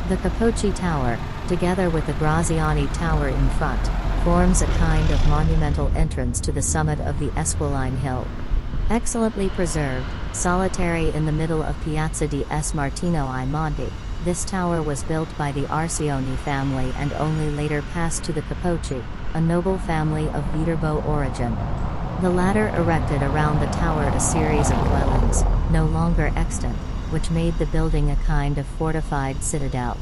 The Capocci Tower, together with the Graziani Tower in front, forms a kind of monumental entrance to the summit of the Esquiline Hill. Excellently preserved, solitary in the middle of Piazza di S. Martino I Monti, this tower was built by the Arcioni family and only later passed to the Capocci, a noble family of Viterbo origin. The latter erected around the tower a series of dwellings, no longer extant, which made the building a kind of fortified citadel.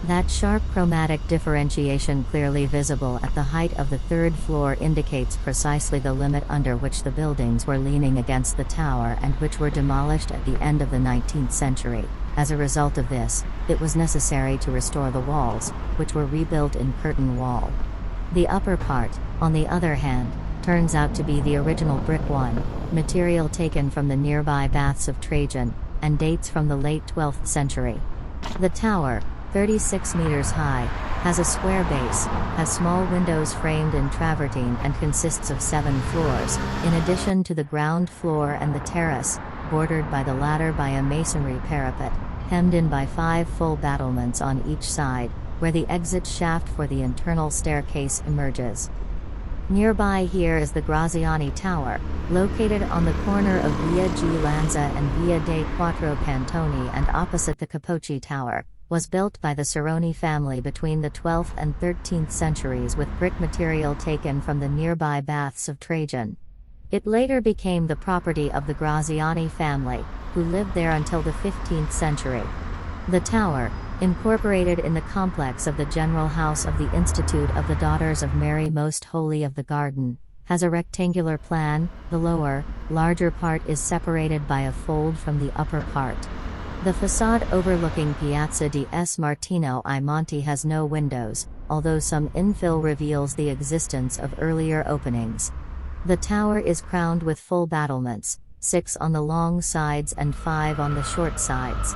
That sharp chromatic differentiation clearly visible at the height of the third floor indicates precisely the limit under which the buildings were leaning against the tower and which were demolished at the end of the 19th century. As a result of this, it was necessary to restore the walls, which were rebuilt in curtain wall. The upper part, on the other hand, turns out to be the original brick one, material taken from the nearby baths of Trajan, and dates from the late 12th century. The tower, 36 meters high, has a square base, has small windows framed in travertine and consists of 7 floors, in addition to the ground floor and the terrace, bordered by the latter by a masonry parapet, hemmed in by 5 full battlements on each side, where the exit shaft for the internal staircase emerges. Nearby here is the Graziani Tower, located on the corner of Via G. Lanza and Via dei Quattro Cantoni and opposite the Capocci Tower, was built by the Ceroni family between the 12th and 13th centuries with brick material taken from the nearby baths of Trajan. It later became the property of the Graziani family, who lived there until the 15th century. The tower, incorporated in the complex of the General House of the Institute of the Daughters of Mary Most Holy of the Garden, has a rectangular plan. The lower, larger part is separated by a fold from the upper part. The facade overlooking Piazza di S. Martino I Monti has no windows, although some infill reveals the existence of earlier openings. The tower is crowned with full battlements, 6 on the long sides and 5 on the short sides.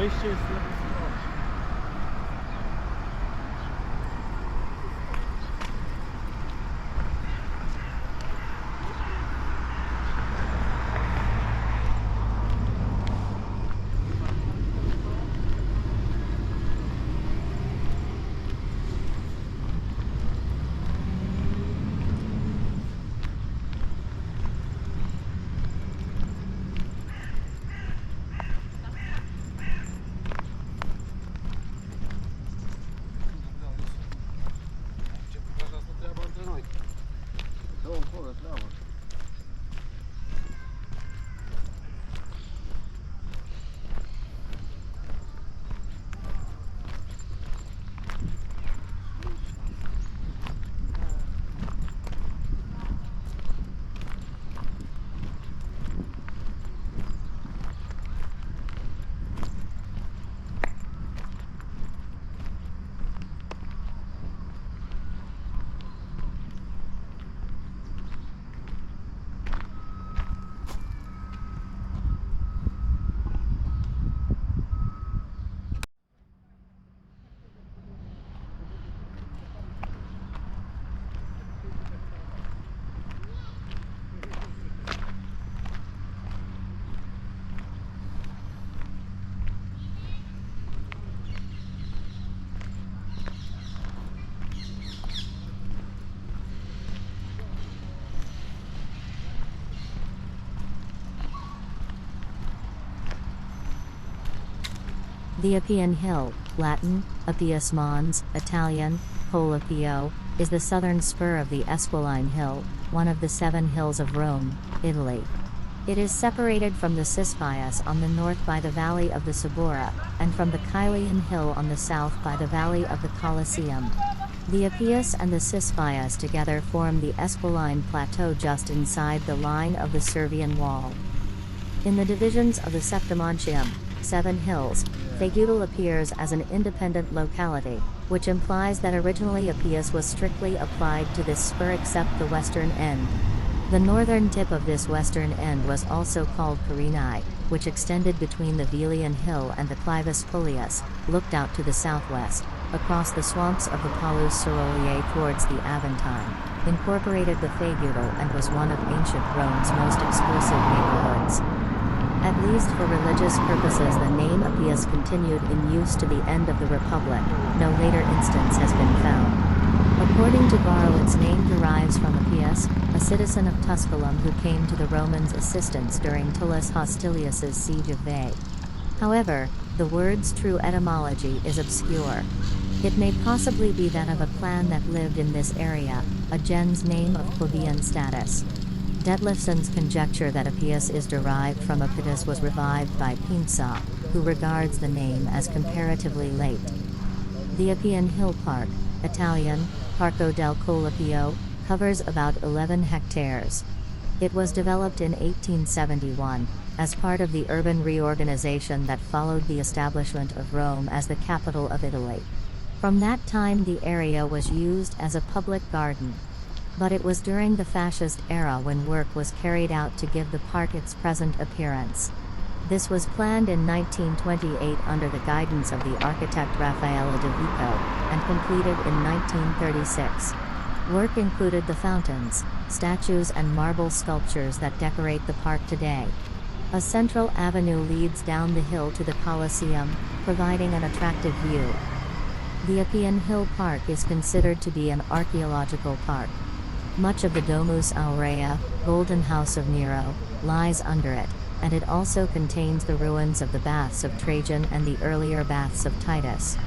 Wejście jest lewej strony. The Oppian Hill, Latin, Oppius Mons, Italian, Colle Oppio, is the southern spur of the Esquiline Hill, one of the 7 hills of Rome, Italy. It is separated from the Cispias on the north by the valley of the Subura, and from the Caelian Hill on the south by the valley of the Colosseum. The Oppius and the Cispias together form the Esquiline Plateau just inside the line of the Servian Wall. In the divisions of the Septimontium, 7 hills, Fagudal appears as an independent locality, which implies that originally Oppius was strictly applied to this spur except the western end. The northern tip of this western end was also called Carinai, which extended between the Velian Hill and the Clivus Polius, looked out to the southwest, across the swamps of the Palus Ceroliae towards the Aventine, incorporated the Fagudal and was one of ancient Rome's most exclusive neighborhoods. At least for religious purposes, the name Oppius continued in use to the end of the Republic. No later instance has been found. According to Varro, its name derives from Oppius, a citizen of Tusculum who came to the Romans' assistance during Tullus Hostilius's siege of Veii. However, the word's true etymology is obscure. It may possibly be that of a clan that lived in this area, a gens name of plebeian status. Detlefson's conjecture that Oppius is derived from Oppitus was revived by Pinsa, who regards the name as comparatively late. The Oppian Hill Park, Italian, Parco del Colle Oppio, covers about 11 hectares. It was developed in 1871, as part of the urban reorganization that followed the establishment of Rome as the capital of Italy. From that time the area was used as a public garden. But it was during the fascist era when work was carried out to give the park its present appearance. This was planned in 1928 under the guidance of the architect Raffaele de Vico, and completed in 1936. Work included the fountains, statues and marble sculptures that decorate the park today. A central avenue leads down the hill to the Colosseum, providing an attractive view. The Oppian Hill Park is considered to be an archaeological park. Much of the Domus Aurea, Golden House of Nero, lies under it, and it also contains the ruins of the Baths of Trajan and the earlier Baths of Titus.